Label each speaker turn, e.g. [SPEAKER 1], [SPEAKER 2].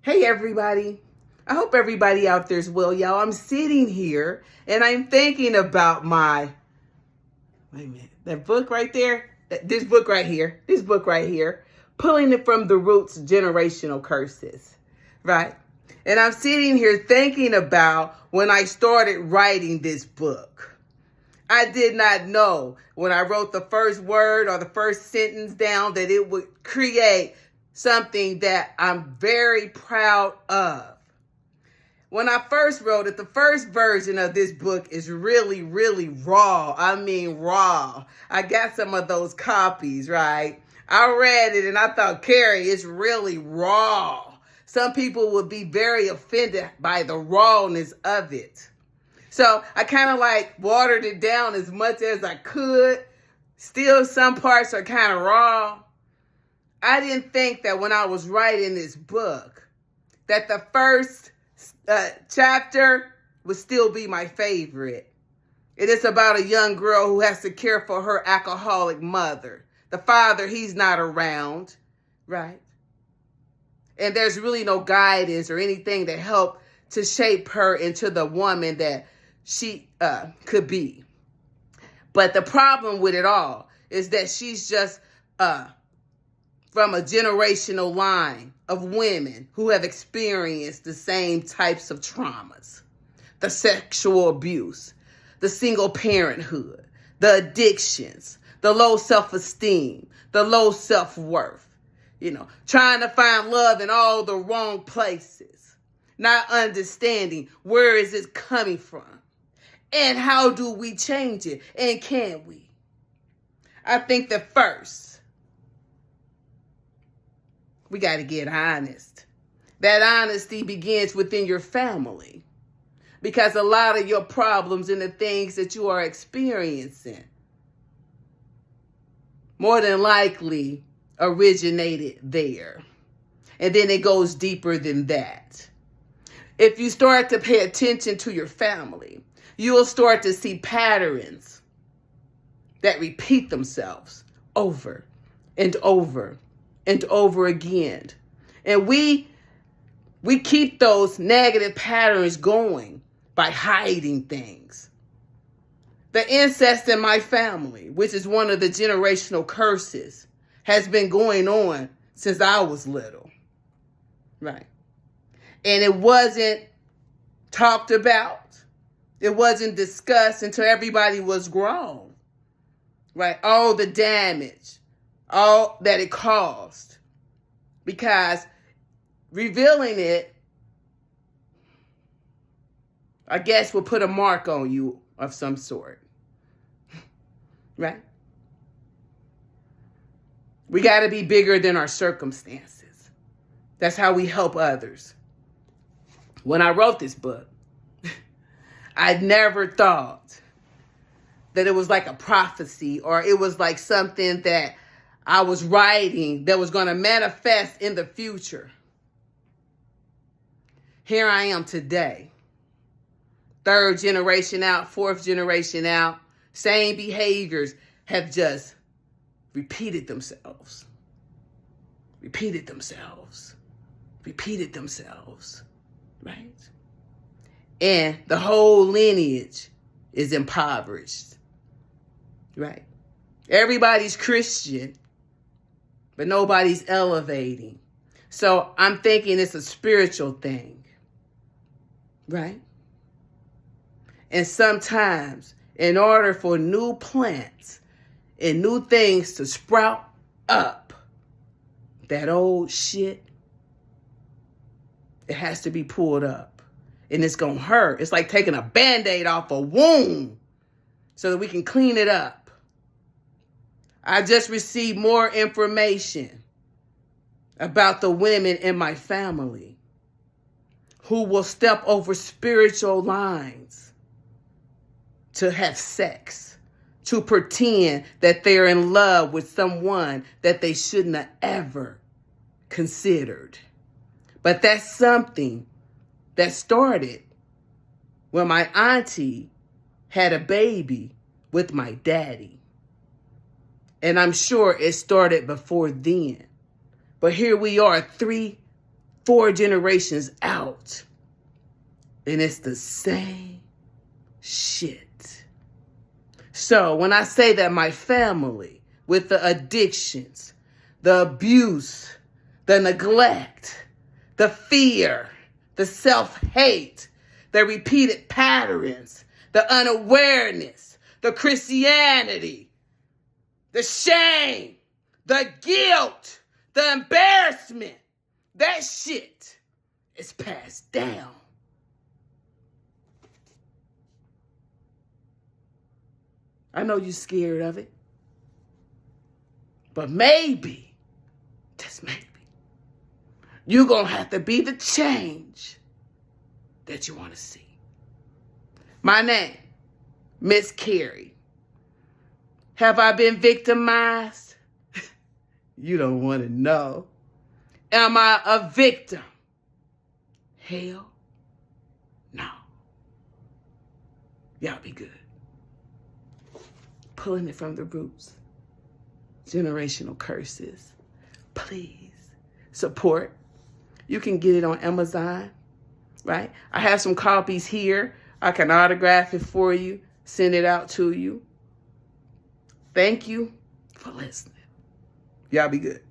[SPEAKER 1] Hey everybody. I hope everybody out there is well, y'all. I'm sitting here and I'm thinking about wait a minute, that book right there, this book right here, pulling it from the roots, generational curses, right? And I'm sitting here thinking about when I started writing this book. I did not know when I wrote the first word or the first sentence down that it would create something that I'm very proud of. When I first wrote it, the first version of this book is really, really raw. I mean, raw. I got some of those copies, right? I read it and I thought, Carrie, it's really raw. Some people would be very offended by the rawness of it. So I kind of watered it down as much as I could. Still, some parts are kind of raw. I didn't think that when I was writing this book, that the first chapter would still be my favorite. It is about a young girl who has to care for her alcoholic mother. The father, he's not around, right? And there's really no guidance or anything to help to shape her into the woman that she could be. But the problem with it all is that she's just from a generational line of women who have experienced the same types of traumas. The sexual abuse, the single parenthood, the addictions, the low self-esteem, the low self-worth. Trying to find love in all the wrong places. Not understanding where is it coming from. And how do we change it? And can we? I think that first, we got to get honest. That honesty begins within your family. Because a lot of your problems and the things that you are experiencing more than likely originated there. And then it goes deeper than that. If you start to pay attention to your family, you will start to see patterns that repeat themselves over and over and over again. And we keep those negative patterns going by hiding things. The incest in my family, which is one of the generational curses, has been going on since I was little. Right. And it wasn't talked about. It wasn't discussed until everybody was grown. Right. All the damage, all that it caused. Because revealing it, I guess, will put a mark on you of some sort. Right? We got to be bigger than our circumstances. That's how we help others. When I wrote this book, I never thought that it was like a prophecy or it was like something that I was writing that was going to manifest in the future. Here I am today. Third generation out, fourth generation out. Same behaviors have just repeated themselves. Repeated themselves. Repeated themselves. Right? And the whole lineage is impoverished. Right? Everybody's Christian, but nobody's elevating. So I'm thinking it's a spiritual thing. Right? And sometimes, in order for new plants and new things to sprout up, that old shit, it has to be pulled up. And it's going to hurt. It's like taking a Band-Aid off a wound so that we can clean it up. I just received more information about the women in my family who will step over spiritual lines to have sex, to pretend that they're in love with someone that they shouldn't have ever considered. But that's something that started when my auntie had a baby with my daddy. And I'm sure it started before then. But here we are 3 4 generations out, and it's the same shit. So when I say that my family, with the addictions, the abuse, the neglect, the fear, the self-hate, the repeated patterns, the unawareness, the Christianity, the shame, the guilt, the embarrassment, that shit is passed down. I know you're scared of it, but maybe, just maybe, you're going to have to be the change that you want to see. My name, Miss Carrie. Have I been victimized? You don't want to know. Am I a victim? Hell no. Y'all be good. Pulling it from the roots. Generational curses. Please support. You can get it on Amazon, right? I have some copies here. I can autograph it for you, send it out to you. Thank you for listening. Y'all be good.